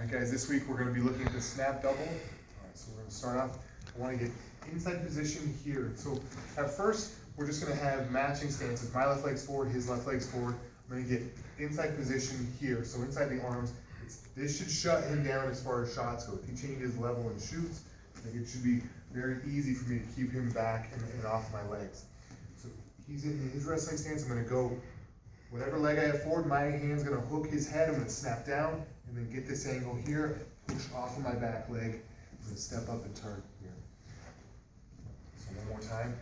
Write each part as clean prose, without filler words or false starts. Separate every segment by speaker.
Speaker 1: Alright guys, this week we're going to be looking at the snap double. Alright, so we're going to start off. I want to get inside position here. So at first, we're just going to have matching stances. My left leg's forward, his left leg's forward. I'm going to get inside position here. So inside the arms, this should shut him down as far as shots go. If he changes level and shoots, I think it should be very easy for me to keep him back and off my legs. So he's in his wrestling stance. I'm going to go whatever leg I have forward, my hand's going to hook his head. I'm going to snap down and then get this angle here, push off of my back leg, and then step up and turn here. So one more time.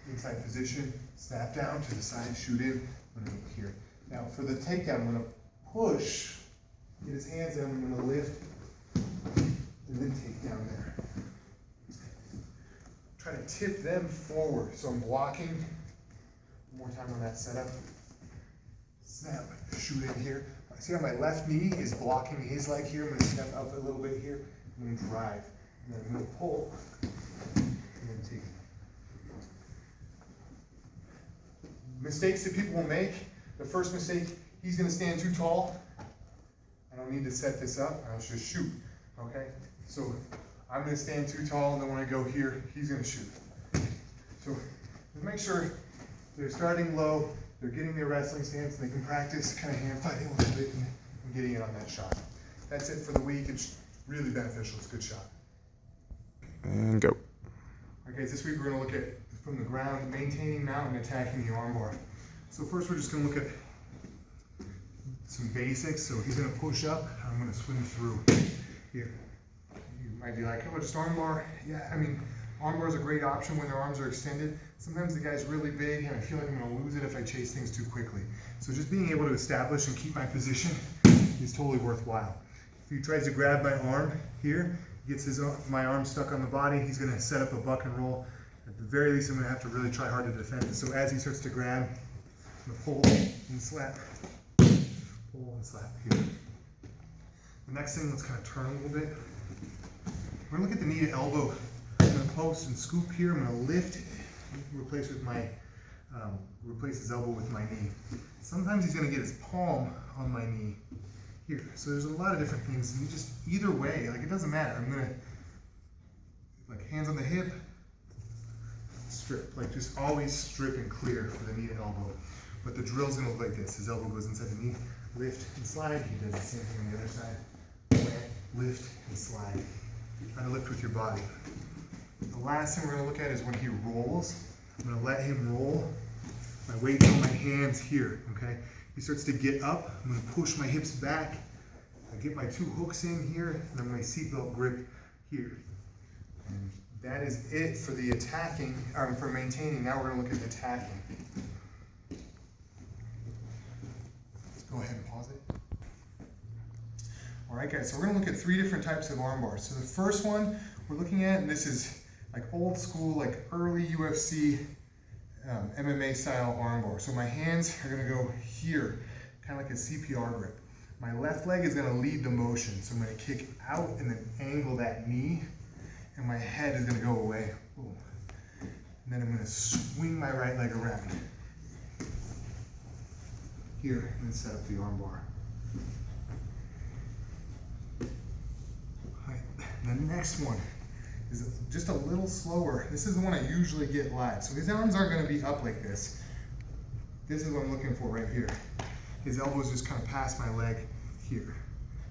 Speaker 1: Inside position, snap down to the side, shoot in, I'm going to look here. Now for the takedown, I'm going to push, get his hands down, I'm going to lift, and then take down there. Try to tip them forward. So I'm blocking. One more time on that setup. Snap, shoot in here. See how my left knee is blocking his leg here? I'm going to step up a little bit here. I'm going to drive. And then I'm going to pull. And then take. Mistakes that people will make. The first mistake, he's going to stand too tall. I don't need to set this up. I'll just shoot. Okay? So I'm going to stand too tall, and then when I go here, he's going to shoot. So just make sure they're starting low. They're getting their wrestling stance, and they can practice kind of hand fighting a little bit and getting it on that shot. That's it for the week. It's really beneficial. It's a good shot.
Speaker 2: And go.
Speaker 1: Okay, this week we're going to look at from the ground, maintaining mount and attacking the armbar. So first we're just going to look at some basics. So he's going to push up. I'm going to swing through here. You might be like, oh, just armbar. Yeah, I mean, armbar is a great option when their arms are extended. Sometimes the guy's really big and I feel like I'm going to lose it if I chase things too quickly. So just being able to establish and keep my position is totally worthwhile. If he tries to grab my arm here, gets my arm stuck on the body, he's going to set up a buck and roll. At the very least, I'm going to have to really try hard to defend it. So as he starts to grab, I'm going to pull and slap, pull and slap here. The next thing, let's kind of turn a little bit. We're going to look at the knee to elbow. I'm going to post and scoop here. I'm going to lift, replace his elbow with my knee. Sometimes he's going to get his palm on my knee here. So there's a lot of different things. And just either way, like it doesn't matter. I'm going to, like hands on the hip, strip. Like just always strip and clear for the knee to elbow. But the drill's going to look like this. His elbow goes inside the knee, lift and slide. He does the same thing on the other side. Plant, lift and slide. Try to lift with your body. The last thing we're going to look at is when he rolls. I'm going to let him roll. My weight's on my hands here, okay? He starts to get up. I'm going to push my hips back. I get my two hooks in here, and then my seatbelt grip here. And that is it for the attacking, or for maintaining. Now we're going to look at attacking. Let's go ahead and pause it. All right, guys, so we're going to look at 3 different types of arm bars. So the first one we're looking at, and this is like old school, like early UFC MMA style arm bar. So my hands are going to go here, kind of like a CPR grip. My left leg is going to lead the motion. So I'm going to kick out and then angle that knee, and my head is going to go away. Ooh. And then I'm going to swing my right leg around here and set up the arm bar. All right. The next one is just a little slower. This is the one I usually get live. So his arms aren't going to be up like this. This is what I'm looking for right here. His elbows just kind of past my leg here.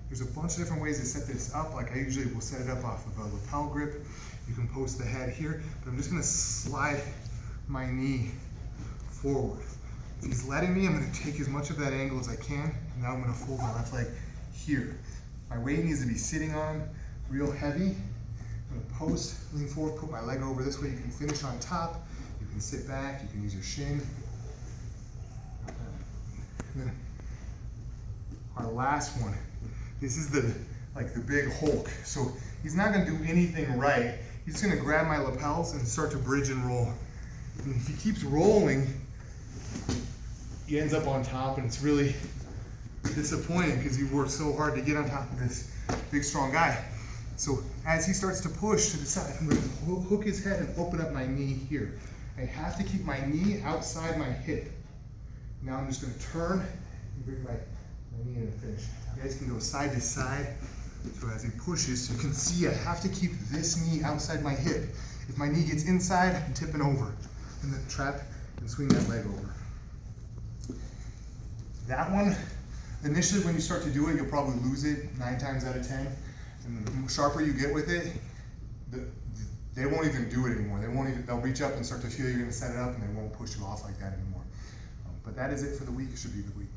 Speaker 1: There's a bunch of different ways to set this up. Like I usually will set it up off of a lapel grip. You can post the head here, but I'm just going to slide my knee forward. If he's letting me, I'm going to take as much of that angle as I can. And now I'm going to fold my left leg here. My weight needs to be sitting on real heavy. I'm going to post, lean forward, put my leg over. This way you can finish on top. You can sit back. You can use your shin. And then our last one. This is the big Hulk. So he's not going to do anything right. He's just going to grab my lapels and start to bridge and roll. And if he keeps rolling, he ends up on top, and it's really disappointing because you've worked so hard to get on top of this big, strong guy. So as he starts to push to the side, I'm going to hook his head and open up my knee here. I have to keep my knee outside my hip. Now I'm just going to turn and bring my knee in and finish. You guys can go side to side So as he pushes, you can see I have to keep this knee outside my hip. If my knee gets inside, I'm tipping over. And then trap and swing that leg over. That one, initially when you start to do it, you'll probably lose it 9 times out of 10. And the sharper you get with it, they won't even do it anymore. They'll reach up and start to feel you're gonna set it up and they won't push you off like that anymore. But that is it for the week. It should be a good week.